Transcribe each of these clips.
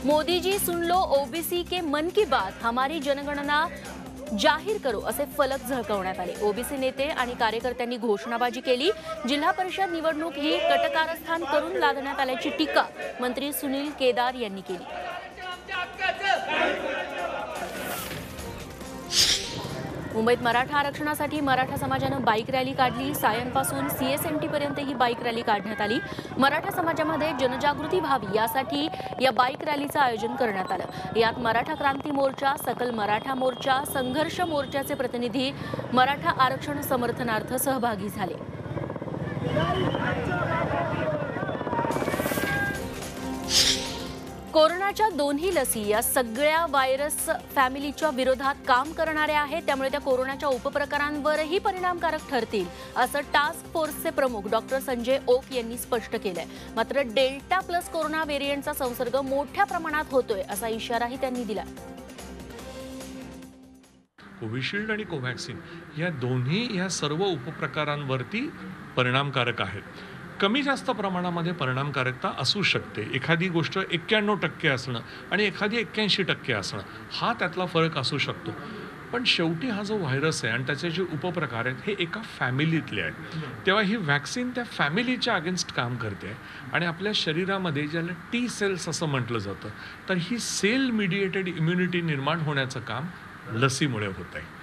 मोदी जी सुन low OBC के मन की बात, हमारी जनगणना जाहीर करो असे फलक झळकवण्यात आले। ओबीसी नेते आणि कार्यकर्त्यांनी घोषणाबाजी केली। जिल्हा परिषद निवडणूक ही कटकारस्थान करून लादण्यात आल्याची टीका मंत्री सुनील केदार यांनी केली। मुंबईत मराठा आरक्षणासाठी मराठा समाजाने बाईक रॅली काढली। सायंपासून सीएसएमटी पर्यंत ही बाईक रॅली काढण्यात आली। मराठा समाजामध्ये जनजागृती व्हावी यासाठी या बाईक रॅलीचं आयोजन करण्यात आलं। यात मराठा क्रांती मोर्चा, सकल मराठा मोर्चा, संघर्ष मोर्चाचे प्रतिनिधी मराठा आरक्षण समर्थनार्थ सहभागी झाले। कोरोनाच्या दोन्ही लसी या सगळ्या व्हायरस फॅमिलीच्या विरोधात काम करणाऱ्या आहेत, त्यामुळे त्या कोरोनाच्या उपप्रकारांवरही परिणामकारक ठरतील असं टास्क फोर्सचे प्रमुख डॉक्टर संजय ओक यांनी स्पष्ट केलंय। मात्र डेल्टा प्लस कोरोना व्हेरिएंटचा संसर्ग मोठ्या प्रमाणात होतोय असा इशाराही त्यांनी दिला। कोविशिल्ड आणि कोव्हॅक्सिन या दोन्ही या सर्व उपप्रकारांवरती परिणामकारक आहेत। कमी जास्त प्रमाणामध्ये परिणामकारकता असू शकते। एखादी गोष्ट 91% असणं आणि एखादी 81% असणं हा त्यातला फरक असू शकतो। पण शेवटी हा जो व्हायरस आहे आणि त्याचे जे उपप्रकार आहेत हे एका फॅमिलीतले आहेत, तेव्हा ही व्हॅक्सिन त्या फॅमिलीच्या अगेन्स्ट काम करते आणि आपल्या शरीरामध्ये ज्याला टी सेल्स असं म्हटलं जातं, तर ही सेल मीडिएटेड इम्युनिटी निर्माण होण्याचं काम लसीमुळे होत आहे।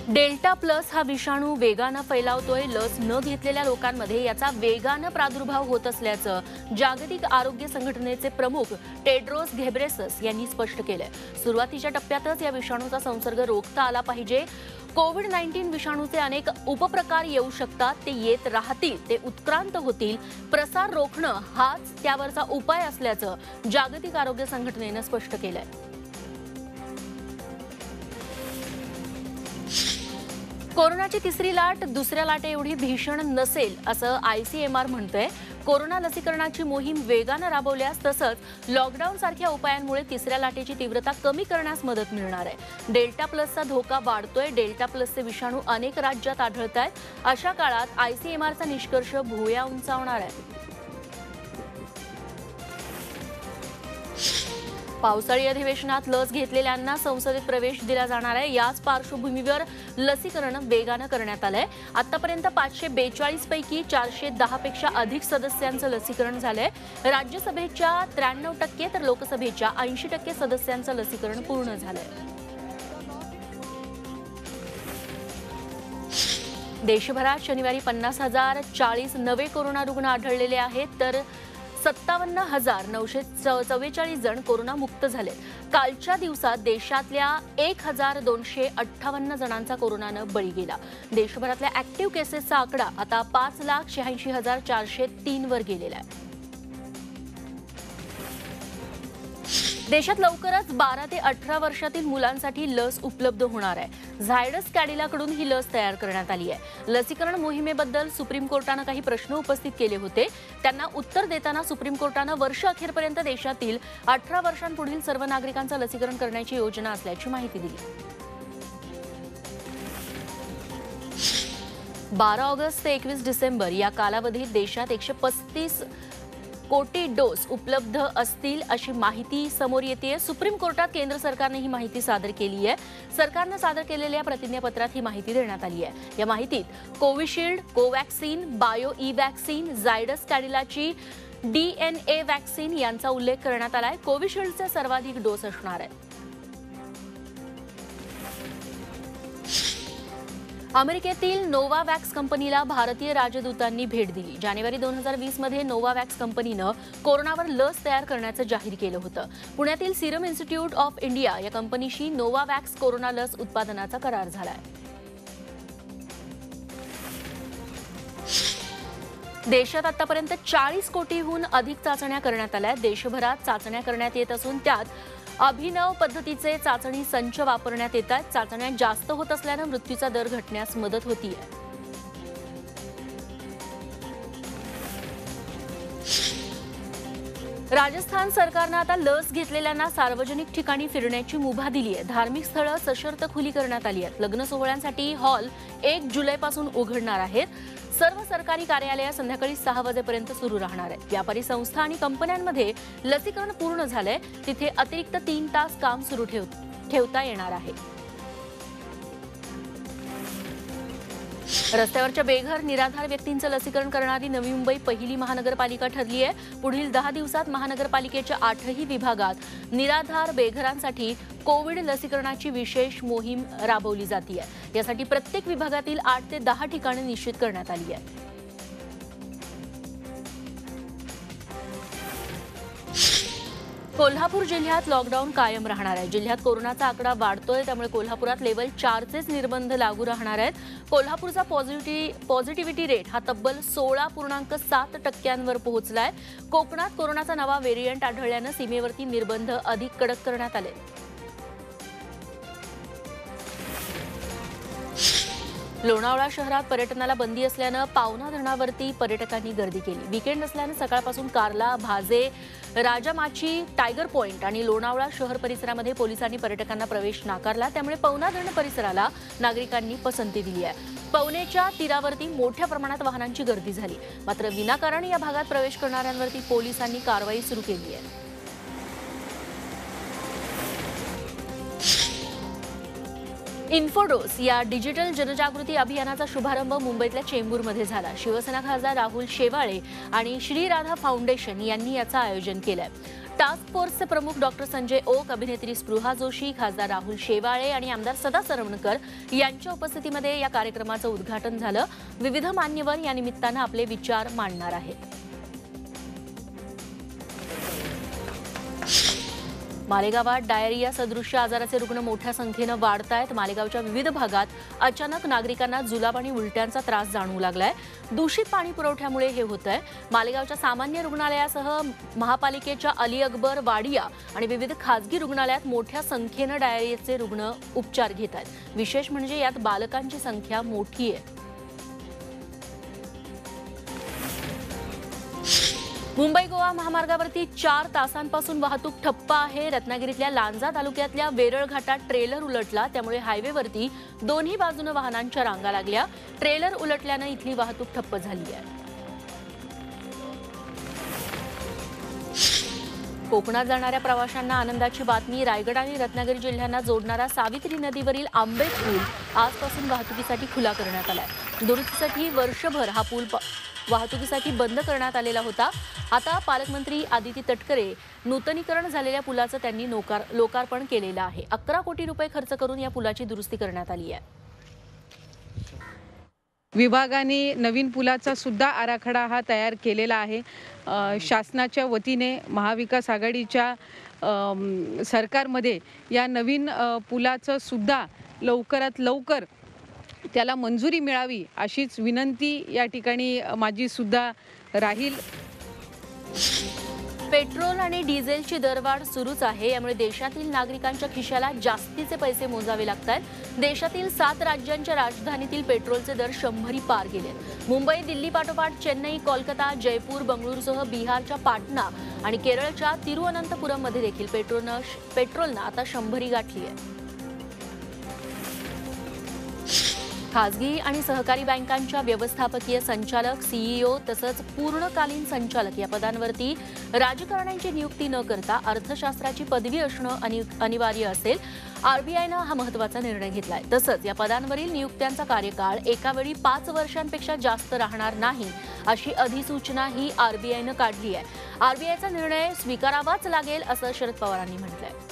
डेल्टा प्लस हा विषाणू वेगानं फैलावतोय। लस न घेतलेल्या लोकांमध्ये याचा वेगानं प्रादुर्भाव होत असल्याचं जागतिक आरोग्य संघटनेचे प्रमुख टेड्रोस घेब्रेसस यांनी स्पष्ट केलंय। सुरुवातीच्या टप्प्यातच या विषाणूचा संसर्ग रोखता आला पाहिजे। कोविड-19 विषाणूचे अनेक उपप्रकार येऊ शकतात, ते येत राहतील, ते उत्क्रांत होतील। प्रसार रोखणं हाच त्यावरचा उपाय असल्याचं जागतिक आरोग्य संघटनेनं स्पष्ट केलंय। कोरोनाची तिसरी लाट दुसऱ्या लाटे एवढी भीषण नसेल असं ICMR म्हणतंय। कोरोना लसीकरणाची मोहीम वेगानं राबवल्यास तसंच लॉकडाऊन सारख्या उपायांमुळे तिसऱ्या लाटेची तीव्रता कमी करण्यास मदत मिळणार आहे। डेल्टा प्लसचा धोका वाढतोय। डेल्टा प्लसचे विषाणू अनेक राज्यात आढळतायत। अशा काळात ICMRचा निष्कर्ष भुवया उंचावणार आहे। पावसाळी अधिवेशनात लस घेतलेल्यांना संसदेत प्रवेश दिला जाणार आहे। याच पार्श्वभूमीवर लसीकरण वेगानं करण्यात आलंय। आतापर्यंत 542 पैकी 410 पेक्षा अधिक सदस्यांचं लसीकरण झालंय। राज्यसभेच्या 93% तर लोकसभेच्या 80% सदस्यांचं लसीकरण पूर्ण झालंय। देशभरात शनिवारी 50,040 नवे कोरोना रुग्ण आढळलेले आहेत, तर 57,944 जण कोरोनामुक्त झाले। कालच्या दिवसात देशातल्या 1,258 जणांचा कोरोनानं बळी गेला। देशभरातल्या ऍक्टिव्ह केसेसचा आकडा आता 5,86,403 वर गेलेला आहे। देशात लवकरच 12 ते 18 वर्षातील मुलांसाठी लस उपलब्ध होणार आहे। झायडस कॅडिलाकडून ही लस तयार करण्यात आली आहे। लसीकरण मोहिमेबद्दल सुप्रीम कोर्टानं काही प्रश्न उपस्थित केले होते, त्यांना उत्तर देताना सुप्रीम कोर्टानं वर्ष अखेरपर्यंत देशातील 18 वर्षांपुढील सर्व नागरिकांचं लसीकरण करण्याची योजना असल्याची माहिती दिली। 12 ऑगस्ट ते 21 डिसेंबर या कालावधीत देशात 135 कोटी डोस उपलब्ध असतील अशी माहिती समोर येते। सुप्रीम कोर्टात केंद्र सरकारने ही माहिती सादर केली आहे। सरकारने सादर केलेल्या प्रतिज्ञापत्रात ही माहिती देण्यात आली आहे। या माहितीत Covishield, Covaxin, bio E vaccine, Zydus कॅडिलाची DNA वॅक्सिन यांचा उल्लेख करण्यात आलाय। कोविशिल्डचे सर्वाधिक डोस असणार आहेत। अमेरिकेतील नोवावॅक्स कंपनीला भारतीय राजदूतांनी भेट दिली। जानेवारी 2020 मध्ये नोवावॅक्स कंपनीनं कोरोनावर लस तयार करण्याचं जाहीर केलं होतं। पुण्यातील सिरम इन्स्टिट्यूट ऑफ इंडिया या कंपनीशी नोवावॅक्स कोरोना लस उत्पादनाचा करार झालाय। देशात आतापर्यंत 40 कोटीहून अधिक चाचण्या करण्यात आल्या। देशभरात चाचण्या करण्यात येत असून त्यात अभिनव पद्धतीचे चाचणी संच वापरण्यात येतात। चाचण्या जास्त होत असल्याने मृत्यूचा दर घटण्यास मदत होतीये। राजस्थान सरकारने आता लस घेतलेल्यांना सार्वजनिक ठिकाणी फिरण्याची मुभा दिली आहे। धार्मिक स्थळं सशर्त खुली करण्यात आली आहेत। लग्न सोहळ्यांसाठी हॉल 1 जुलैपासून उघडणार आहेत। सर्व सरकारी कार्यालय संध्याकाळी 6 वाजेपर्यंत सुरू राहणार आहेत. व्यापारी संस्था आणि कंपन्यांमध्ये लसीकरण पूर्ण झालंय तिथे अतिरिक्त 3 तास काम सुरू ठेवता येणार आहे. रस्त्यावरच्या बेघर निराधार व्यक्तींचं लसीकरण करणारी नवी मुंबई पहिली महानगरपालिका ठरली आहे. पुढील 10 दिवसात महानगरपालिकेच्या 8ही विभागात निराधार बेघरांसाठी कोविड लसीकरणाची विशेष मोहीम राबवली जाते. यासाठी प्रत्येक विभागातील 8 ते 10 ठिकाणे निश्चित करण्यात आली आहे. कोल्हापूर जिल्ह्यात लॉकडाऊन कायम राहणार आहे. जिल्ह्यात कोरोनाचा आकडा वाढतोय त्यामुळे कोल्हापुरात लेव्हल 4चेच निर्बंध लागू राहणार आहेत. कोल्हापूरचा पॉझिटिव्हिटी रेट हा तब्बल 16.7% पोहोचलाय. कोकणात कोरोनाचा नवा व्हेरियंट आढळल्यानं सीमेवरती निर्बंध अधिक कडक करण्यात आले. लोणावळा शहरात पर्यटनाला बंदी असल्यानं पावना धरणावरती पर्यटकांनी गर्दी केली. वीकेंड असल्यानं सकाळपासून कार्ला, भाजे, राजामाची, टायगर पॉइंट आणि लोणावळा शहर परिसरामध्ये पोलिसांनी पर्यटकांना प्रवेश नाकारला. त्यामुळे पवना धरण परिसराला नागरिकांनी पसंती दिली आहे. पवनेच्या तीरावरती मोठ्या प्रमाणात वाहनांची गर्दी झाली. मात्र विनाकारण या भागात प्रवेश करणाऱ्यांवरती पोलिसांनी कारवाई सुरू केली आहे. इन्फोडोस या डिजिटल जनजागृती अभियानाचा शुभारंभ मुंबईतल्या चेंबूरमध्ये झाला. शिवसेना खासदार राहुल शेवाळे आणि श्री राधा फाउंडेशन यांनी याचं आयोजन केलंय. टास्क फोर्सचे प्रमुख डॉक्टर संजय ओक, अभिनेत्री स्पृहा जोशी, खासदार राहुल शेवाळे आणि आमदार सदा सरवणकर यांच्या उपस्थितीमध्ये या कार्यक्रमाचं उद्घाटन झालं. विविध मान्यवर या निमित्तानं आपले विचार मांडणार आहेत. मालेगावात डायरिया सदृश्य आजाराचे रुग्ण मोठ्या संख्येनं वाढत आहेत. मालेगावच्या विविध भागात अचानक नागरिकांना जुलाब आणि उलट्यांचा त्रास जाणवू लागलाय. दूषित पाणी पुरवठ्यामुळे हे होतंय. मालेगावच्या सामान्य रुग्णालयासह महापालिकेच्या अली अकबर, वाडिया आणि विविध खासगी रुग्णालयात मोठ्या संख्येनं डायरियाचे रुग्ण उपचार घेत आहेत. विशेष म्हणजे यात बालकांची संख्या मोठी आहे. मुंबई गोवा महामार्गावरती 4 तासांपासून वाहतूक ठप्प आहे. रत्नागिरीतल्या लांजा तालुक्यातल्या वेरळ घाटात ट्रेलर उलटला. त्यामुळे हायवेवरती दोन्ही बाजूने वाहनांच्या रांगा लागल्या. ट्रेलर उलटल्यानं इथली वाहतूक ठप्प झाली आहे. कोकणात जाणाऱ्या प्रवाशांना आनंदाची बातमी. रायगड आणि रत्नागिरी जिल्ह्यांना जोडणारा सावित्री नदीवरील आंबे पूल आजपासून वाहतुकीसाठी खुला करण्यात आलाय. दुरुस्तीसाठी वर्षभर हा पूल वाहतुकीसाठी बंद करण्यात आलेला होता. आता पालकमंत्री आदिती तटकरे नूतनीकरण झालेल्या पुलाचं त्यांनी लोकार्पण केलेलं आहे. 11 कोटी रुपये खर्च करून या पुलाची दुरुस्ती करण्यात आली आहे. विभागाने नवीन पुलाचा सुद्धा आराखडा हा तयार केलेला आहे. शासनाच्या वतीने महाविकास आघाडीच्या सरकारमध्ये या नवीन पुलाचं सुद्धा लवकरात लवकर त्याला मंजुरी मिळावी अशीच विनंती या ठिकाणी माझी सुद्धा राहील. पेट्रोल आणि डिझेलची दरवाढ सुरूच आहे. यामुळे देशातील नागरिकांच्या खिशाला जास्तीचे पैसे मोजावे लागतात. देशातील 7 राज्यांच्या राजधानीतील पेट्रोलचे दर 100 पार गेले. मुंबई, दिल्ली पाठोपाठ चेन्नई, कोलकाता, जयपूर, बंगळुरूसह बिहारच्या पाटणा आणि केरळच्या तिरुअनंतपुरममध्ये देखील पेट्रोलनं आता 100 गाठली आहे. खासगी आणि सहकारी बँकांच्या व्यवस्थापकीय संचालक, सीईओ तसंच पूर्णकालीन संचालक या पदांवरती राजकारण्यांची नियुक्ती न करता अर्थशास्त्राची पदवी असणं अनिवार्य असेल. आरबीआयनं हा महत्त्वाचा निर्णय घेतलाय. तसंच या पदांवरील नियुक्त्यांचा कार्यकाळ एकावेळी 5 वर्षांपेक्षा जास्त राहणार नाही अशी अधिसूचना ही आरबीआयनं काढली आहे. आरबीआयचा निर्णय स्वीकारावाच लागेल असं शरद पवारांनी म्हटलंय.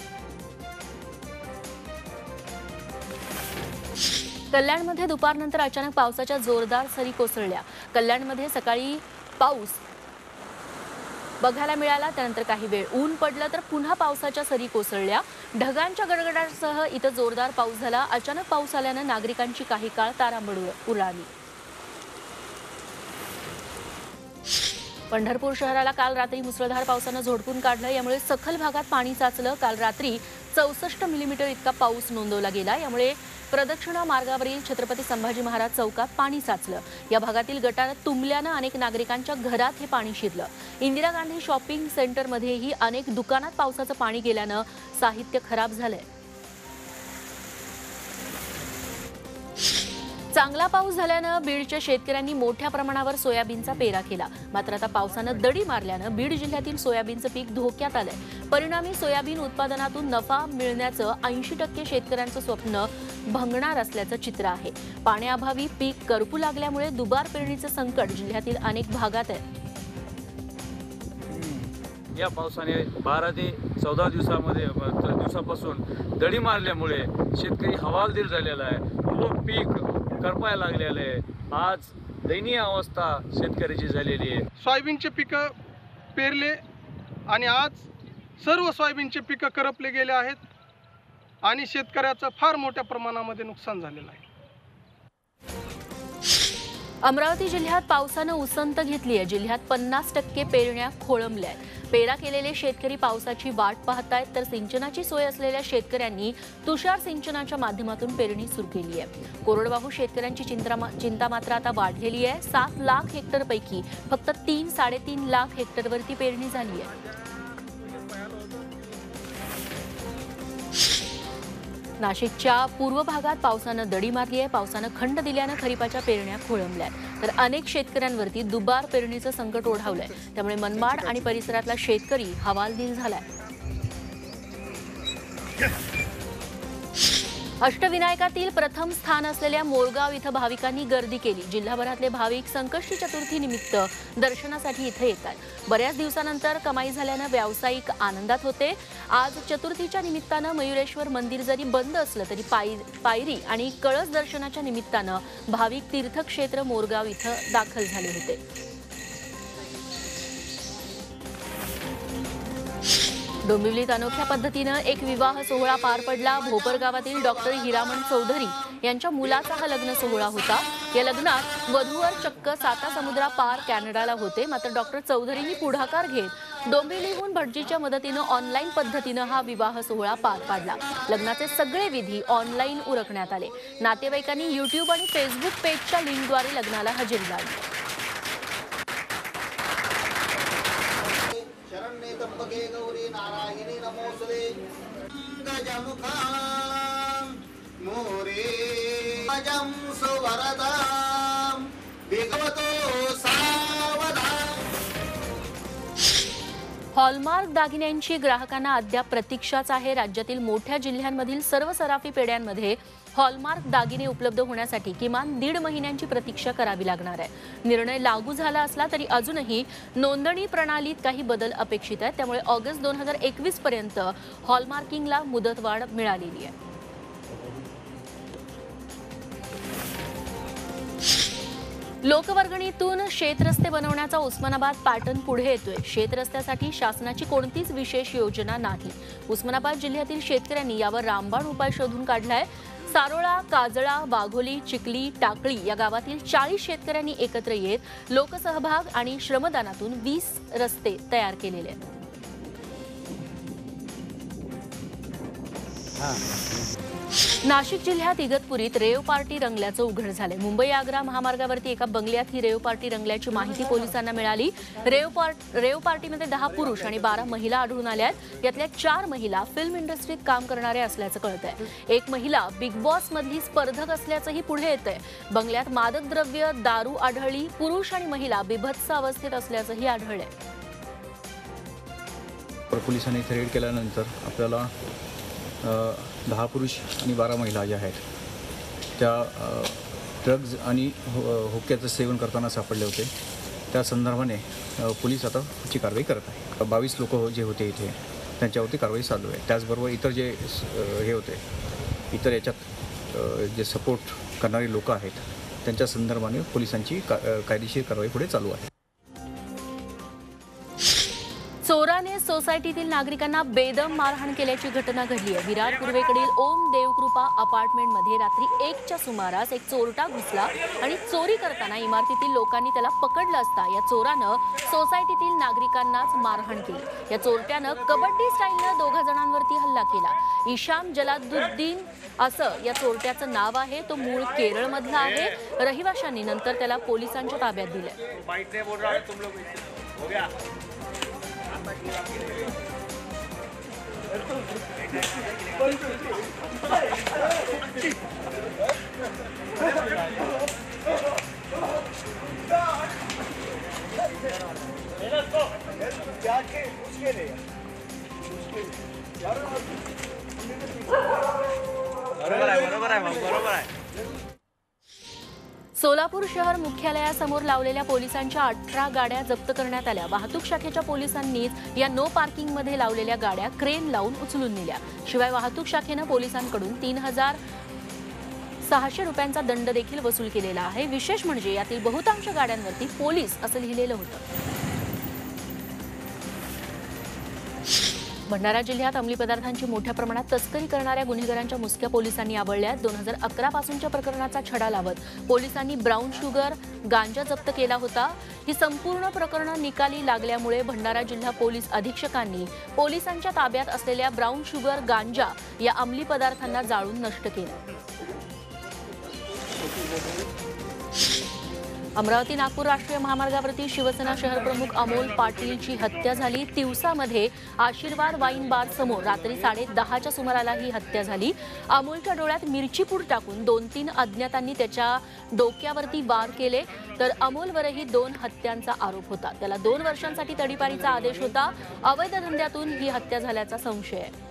कल्याणमध्ये दुपारनंतर अचानक पावसाच्या जोरदार सरी कोसळल्या. कल्याणमध्ये सकाळी पाऊस बघायला मिळाला. त्यानंतर काही वेळ ऊन पडलं तर पुन्हा पावसाच्या सरी कोसळल्या. ढगांच्या गडगडाटासह इथं जोरदार पाऊस झाला. अचानक पाऊस आल्यानं नागरिकांची काही काळ तारांबळ उडाली. पंढरपूर शहराला काल रात्री मुसळधार पावसानं झोडपून काढलं. यामुळे सखल भागात पाणी साचलं. काल रात्री 64 मिलीमीटर इतका पाऊस नोंदवला गेला. यामुळे प्रदक्षिणा मार्गावरील छत्रपती संभाजी महाराज चौकात पाणी साचलं. या भागातील गटार तुंबल्यानं अनेक नागरिकांच्या घरात हे पाणी शिरलं. इंदिरा गांधी शॉपिंग सेंटरमध्येही अनेक दुकानात पावसाचं पाणी गेल्यानं साहित्य खराब झालंय. चांगला पाऊस झाल्यानं बीडच्या शेतकऱ्यांनी मोठ्या प्रमाणावर सोयाबीनचा पेरा केला. मात्र आता पावसानं दडी मारल्यानं बीड जिल्ह्यातील सोयाबीनचं पीक धोक्यात आलंय. परिणामी सोयाबीन उत्पादनातून नफा मिळण्याचं 80% शेतकऱ्यांचं स्वप्न भंगणार असल्याचं चित्र आहे. पाण्याअभावी पीक करपू लागल्यामुळे दुबार पेरणीचं संकट जिल्ह्यातील अनेक भागात आहे. या पावसाने 12 ते 14 दिवसापासून दडी मारल्यामुळे शेतकरी हवालदिल झालेला आहे. पूर्ण पीक करपायला लागलेलं आहे. आज दयनीय अवस्था शेतकऱ्याची झालेली आहे. सोयाबीनचे पिकं पेरले आणि आज सर्व सोयाबीनचे पिकं करपले गेले आहेत आणि शेतकऱ्याचं फार मोठ्या प्रमाणामध्ये नुकसान झालेलं आहे. अमरावती जिल्ह्यात पावसानं उसंत घेतली आहे. जिल्ह्यात 50% पेरण्या खोळंबल्या आहेत. पेरा केलेले शेतकरी पावसाची वाट पाहतायत, तर सिंचनाची सोय असलेल्या शेतकऱ्यांनी तुषार सिंचनाच्या माध्यमातून पेरणी सुरू केली आहे. कोरडवाहू शेतकऱ्यांची चिंता मात्र आता वाढलेली आहे. 7 लाख हेक्टरपैकी फक्त 3-3.5 लाख हेक्टरवरती पेरणी झाली आहे. नाशिकच्या पूर्व भागात पावसानं दडी मारली आहे. पावसानं खंड दिल्यानं खरीपाच्या पेरण्या खोळंबल्या आहेत, तर अनेक शेतकऱ्यांवरती दुबार पेरणीचं संकट ओढावलंय. त्यामुळे मनमाड आणि परिसरातला शेतकरी हवालदिल झालाय. अष्टविनायकातील प्रथम स्थान असलेल्या मोरगाव इथं भाविकांनी गर्दी केली. जिल्हाभरातले भाविक संकष्टी चतुर्थी निमित्त दर्शनासाठी इथे येतात. बऱ्याच दिवसानंतर कमाई झाल्यानं व्यावसायिक आनंदात होते. आज चतुर्थीच्या निमित्तानं मयुरेश्वर मंदिर जरी बंद असलं तरी पायरी आणि कळस दर्शनाच्या निमित्तानं भाविक तीर्थक्षेत्र मोरगाव इथं दाखल झाले होते. डोंबिवलीत अनोख्या पद्धतीनं एक विवाह सोहळा पार पडला. भोपर गावातील डॉक्टर हिरामण चौधरी यांच्या मुलाचा हा लग्न सोहळा होता. या लग्नात वधूवर चक्क सातासमुद्रा पार कॅनडाला होते. मात्र डॉक्टर चौधरींनी पुढाकार घेत डोंबिवलीहून भटजीच्या मदतीनं ऑनलाईन पद्धतीनं हा विवाह सोहळा पार पाडला. लग्नाचे सगळे विधी ऑनलाईन उरकण्यात आले. नातेवाईकांनी यूट्यूब आणि फेसबुक पेजच्या लिंकद्वारे लग्नाला हजेरी लावली. हॉलमार्क दागिन्यांची ग्राहकांना अद्याप प्रतीक्षाच आहे. राज्यातील मोठ्या जिल्ह्यांमधील सर्व सराफी पेढ्यांमध्ये हॉलमार्क दागिने उपलब्ध होण्यासाठी किमान 1.5 महिन्यांची प्रतीक्षा करावी लागणार आहे. निर्णय लागू झाला असला तरी अजूनही नोंदणी प्रणालीत काही बदल अपेक्षित आहेत. त्यामुळे ऑगस्ट 2021 पर्यंत हॉलमार्किंगला मुदतवाढ मिळालेली आहे. लोकवर्गणीतून शेतरस्ते बनवण्याचा उस्मानाबाद पॅटर्न पुढे येतोय. शेतरस्त्यासाठी शासनाची कोणतीच विशेष योजना नाही. उस्मानाबाद जिल्ह्यातील शेतकऱ्यांनी यावर रामबाण उपाय शोधून काढलाय. सारोळा, काजळा, वाघोली, चिखली, टाकळी या गावातील 40 शेतकऱ्यांनी एकत्र येत लोकसहभाग आणि श्रमदानातून 20 रस्ते तयार केलेले आहेत. नाशिक जिल्ह्यात इगतपुरीत रेव पार्टी रंगल्याचं उघड झालंय. मुंबई आग्रा महामार्गावरती एका बंगल्यात ही रेव पार्टी रंगल्याची माहिती पोलिसांना मिळाली. रेव पार्टीमध्ये 10 पुरुष आणि 12 महिला आढळून आल्या आहेत. यातल्या 4 महिला फिल्म इंडस्ट्रीत काम करणाऱ्या असल्याचं कळतंय. एक महिला बिग बॉस मधली स्पर्धक असल्याचंही पुढे येतंय. बंगल्यात मादक द्रव्य, दारू आढळली. पुरुष आणि महिला बिभत्स अवस्थेत असल्याचंही आढळलंय. पोलिसांनी इथे रेड केल्यानंतर आपल्याला 10 पुरुष आणि 12 महिला ज्या आहेत त्या ड्रग्ज आणि हुक्क्याचं सेवन करताना सापडले होते. त्या संदर्भाने पोलीस आता पुढची कारवाई करत आहे. 22 लोक जे होते इथे त्यांच्यावरती कारवाई चालू आहे. त्याचबरोबर इतर जे हे होते इतर याच्यात जे सपोर्ट करणारी लोक आहेत त्यांच्या संदर्भाने पोलिसांची कायदेशीर कारवाई पुढे चालू आहे. चोराने सोसायटीतील नागरिकांना बेदम मारहाण केल्याची घटना घडली आहे. विरार पूर्वेकडील ओम देवकृपा अपार्टमेंटमध्ये रात्री 1च्या सुमारास एक चोरटा घुसला आणि चोरी करताना इमारतीतील लोकांनी त्याला पकडलं असता या चोरानं सोसायटीतील नागरिकांनाच मारहाण केली. या चोरट्यानं कबड्डी स्टाईलनं 2 जणांवरती हल्ला केला. इशाम जलालुद्दीन असं या चोरट्याचं नाव आहे. तो मूळ केरळमधला आहे. रहिवाशांनी नंतर त्याला पोलिसांच्या ताब्यात दिले. सोलापूर शहर मुख्यालयासमोर लावलेल्या पोलिसांच्या 18 गाड्या जप्त करण्यात आल्या. वाहतूक शाखेच्या पोलिसांनीच या नो पार्किंगमध्ये लावलेल्या गाड्या क्रेन लावून उचलून नेल्या. शिवाय वाहतूक शाखेनं पोलिसांकडून 3,600 रुपयांचा दंड देखील वसूल केलेला आहे. विशेष म्हणजे यातील बहुतांश गाड्यांवरती पोलीस असं लिहिलेलं होतं. भंडारा जिल्ह्यात अंमली पदार्थांची मोठ्या प्रमाणात तस्करी करणाऱ्या गुन्हेगारांच्या मुसक्या पोलिसांनी आवळल्यात. 2011 पासूनच्या प्रकरणाचा छडा लावत पोलिसांनी ब्राऊन शुगर गांजा जप्त केला होता. ही संपूर्ण प्रकरणं निकाली लागल्यामुळे भंडारा जिल्हा पोलीस अधीक्षकांनी पोलिसांच्या ताब्यात असलेल्या ब्राऊन शुगर गांजा या अंमली पदार्थांना जाळून नष्ट केलं. अमरावती नागपूर राष्ट्रीय महामार्गावरती शिवसेना शहरप्रमुख अमोल पाटीलची हत्या झाली. तिवसामध्ये आशीर्वाद वाईन बार समोर रात्री 10:30च्या सुमाराला ही हत्या झाली. अमोलच्या डोळ्यात मिरची पूड टाकून 2-3 अज्ञातांनी त्याच्या डोक्यावरती वार केले. तर अमोलवरही 2 हत्यांचा आरोप होता. त्याला 2 वर्षांसाठी तडीपारीचा आदेश होता. अवैध धंद्यातून ही हत्या झाल्याचा संशय आहे.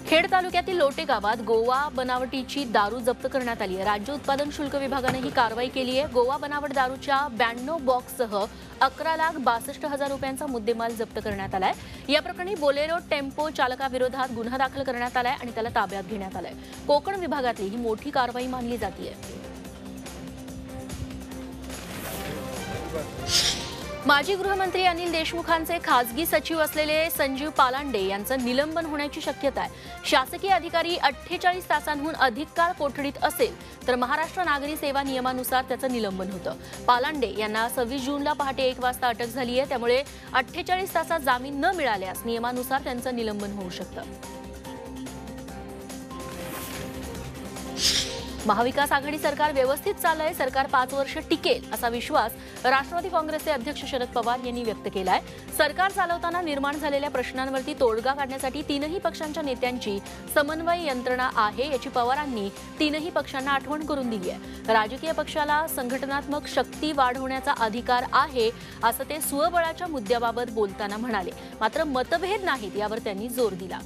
खेड तालुक्यातील लोटे गावात गोवा बनावटीची दारू जप्त करण्यात आली आहे. राज्य उत्पादन शुल्क विभागाने ही कारवाई केली आहे. गोवा बनावट दारूच्या 92 बॉक्ससह 11,62,000 रुपयांचा मुद्देमाल जप्त करण्यात आलाय. या प्रकरणी बोलेरो टेम्पो चालकाविरोधात गुन्हा दाखल करण्यात आलाय आणि त्याला ताब्यात घेण्यात आलाय. कोकण विभागातली ही मोठी कारवाई मानली जाते. माजी गृहमंत्री अनिल देशमुखांचे खासगी सचिव असलेले संजीव पालांडे यांचं निलंबन होण्याची शक्यता आहे. शासकीय अधिकारी 48 तासांहून अधिक काळ कोठडीत असेल तर महाराष्ट्र नागरी सेवा नियमानुसार त्याचं निलंबन होतं. पालांडे यांना 26 जूनला पहाटे 1 वाजता अटक झाली आहे. त्यामुळे 48 तासात जामीन न मिळाल्यास नियमानुसार त्यांचं निलंबन होऊ शकतं. महाविकास आघाडी सरकार व्यवस्थित चाललंय. सरकार 5 वर्ष टिकेल असा विश्वास राष्ट्रवादी काँग्रेसचे अध्यक्ष शरद पवार यांनी व्यक्त केलाय. सरकार चालवताना निर्माण झालेल्या प्रश्नांवरती तोडगा काढण्यासाठी 3ही पक्षांच्या नेत्यांची समन्वय यंत्रणा आहे याची पवारांनी 3ही पक्षांना आठवण करून दिली आहे. राजकीय पक्षाला संघटनात्मक शक्ती वाढवण्याचा अधिकार आहे असं ते स्वबळाच्या मुद्द्याबाबत बोलताना म्हणाले. मात्र मतभेद नाहीत यावर त्यांनी जोर दिला.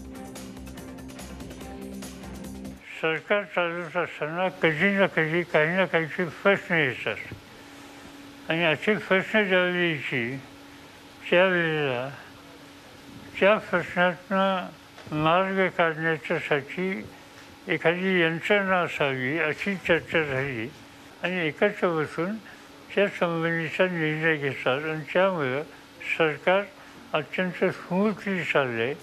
सरकार चालवत असताना कधी ना कधी काही ना काहीचे प्रश्न येतात आणि असे प्रश्न ज्यावेळी यायची त्यावेळेला त्या प्रश्नातनं मार्ग काढण्याच्यासाठी एखादी यंत्रणा असावी अशी चर्चा झाली आणि एकत्र बसून त्या संबंधीचा निर्णय घेतात आणि त्यामुळं सरकार अत्यंत स्मूथली चाललं आहे.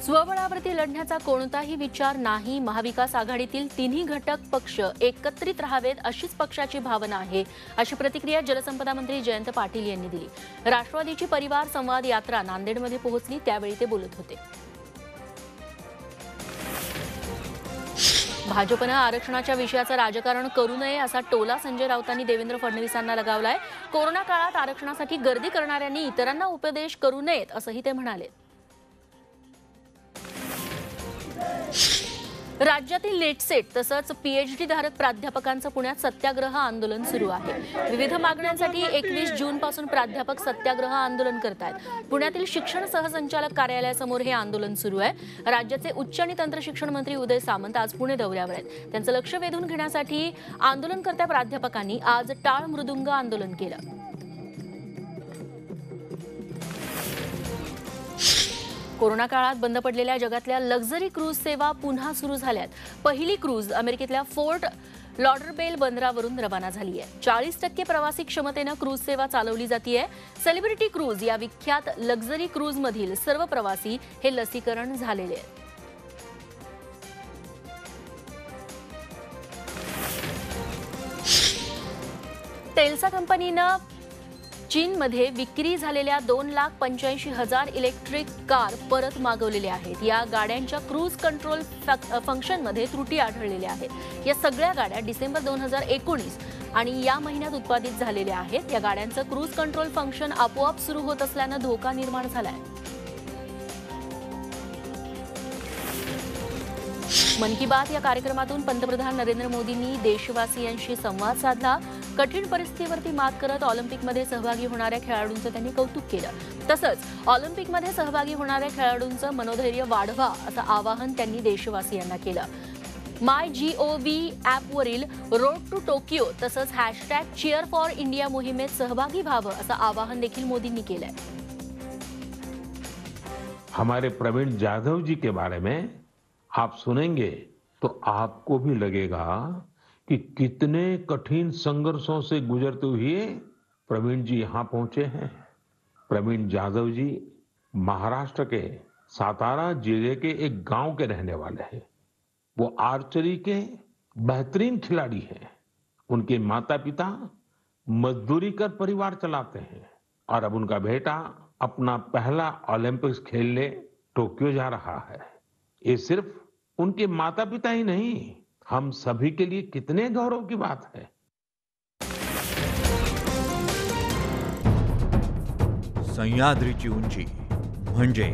स्वबळावरती लढण्याचा कोणताही विचार नाही. महाविकास आघाडीतील 3ही घटक पक्ष एकत्रित राहावेत अशीच पक्षाची भावना आहे अशी प्रतिक्रिया जलसंपदा मंत्री जयंत पाटील यांनी दिली. राष्ट्रवादीची परिवार संवाद यात्रा नांदेडमध्ये पोहोचली त्यावेळी ते बोलत होते. भाजपनं आरक्षणाच्या विषयाचं राजकारण करू नये असा टोला संजय राऊतांनी देवेंद्र फडणवीसांना लगावलाय. कोरोना काळात आरक्षणासाठी गर्दी करणाऱ्यांनी इतरांना उपदेश करू नयेत असंही ते म्हणाले. राज्यातील नेटसेट तसंच पीएचडी धारक प्राध्यापकांचं पुण्यात सत्याग्रह आंदोलन सुरू आहे. विविध मागण्यांसाठी 21 जूनपासून प्राध्यापक सत्याग्रह आंदोलन करतायत. पुण्यातील शिक्षण सहसंचालक कार्यालयासमोर हे आंदोलन सुरू आहे. राज्याचे उच्च आणि तंत्रशिक्षण मंत्री उदय सामंत आज पुणे दौऱ्यावर आहेत. त्यांचं लक्ष वेधून घेण्यासाठी आंदोलनकर्त्या प्राध्यापकांनी आज टाळ मृदुंग आंदोलन केलं. कोरोना काळात बंद पडलेल्या जगातल्या लक्झरी क्रूज सेवा पुन्हा सुरू झाल्यात. पहिली क्रूज अमेरिकेतल्या फोर्ट लॉडरबेल बंदरावरून रवाना झाली आहे. 40% प्रवासी क्षमतेनं क्रूज सेवा चालवली जातीये. सेलिब्रिटी क्रूज या विख्यात लक्झरी क्रूज मधील सर्व प्रवासी हे लसीकरण झालेले आहेत. टेल्सा कंपनीनं चीनमध्ये विक्री झालेल्या 2,85,000 इलेक्ट्रिक कार परत मागवलेल्या आहेत. या गाड्यांच्या क्रूज कंट्रोल फंक्शनमध्ये त्रुटी आढळलेल्या आहेत. या सगळ्या गाड्या डिसेंबर 2019 आणि या महिन्यात उत्पादित झालेल्या आहेत. या गाड्यांचं क्रूज कंट्रोल फंक्शन आपोआप सुरू होत असल्यानं धोका निर्माण झालाय. मन की बात या कार्यक्रमातून पंतप्रधान नरेंद्र मोदींनी देशवासियांशी संवाद साधला. कठीण परिस्थितीवरती मात करत ऑलिम्पिकमध्ये सहभागी होणाऱ्या खेळाडूंचं त्यांनी कौतुक केलं. तसंच ऑलिम्पिकमध्ये सहभागी होणाऱ्या खेळाडूंचं मनोधैर्य वाढवा असं आवाहन त्यांनी देशवासियांना केलं. MyGOV ॲपवरील रोड टू टोकियो तसंच #cheer for India मोहिमेत सहभागी व्हावं असं आवाहन देखील मोदींनी केलंय. हमारे प्रवीण जाधव जी के बारे में आप सुनेंगे तो आपको भी लगेगा कि कितने कठिन संघर्षों से गुजरते हुए प्रवीण जी यहाँ पहुंचे हैं. प्रवीण जाधव जी महाराष्ट्र के सातारा जिले के एक गांव के रहने वाले हैं. वो आर्चरी के बेहतरीन खिलाड़ी हैं. उनके माता पिता मजदूरी कर परिवार चलाते हैं और अब उनका बेटा अपना पहला ओलंपिक्स खेलने टोक्यो जा रहा है. ये सिर्फ उनके माता पिता ही नहीं, हम सभी के लिए कितने गौरव की बात है. सह्याद्रीची उंची म्हणजे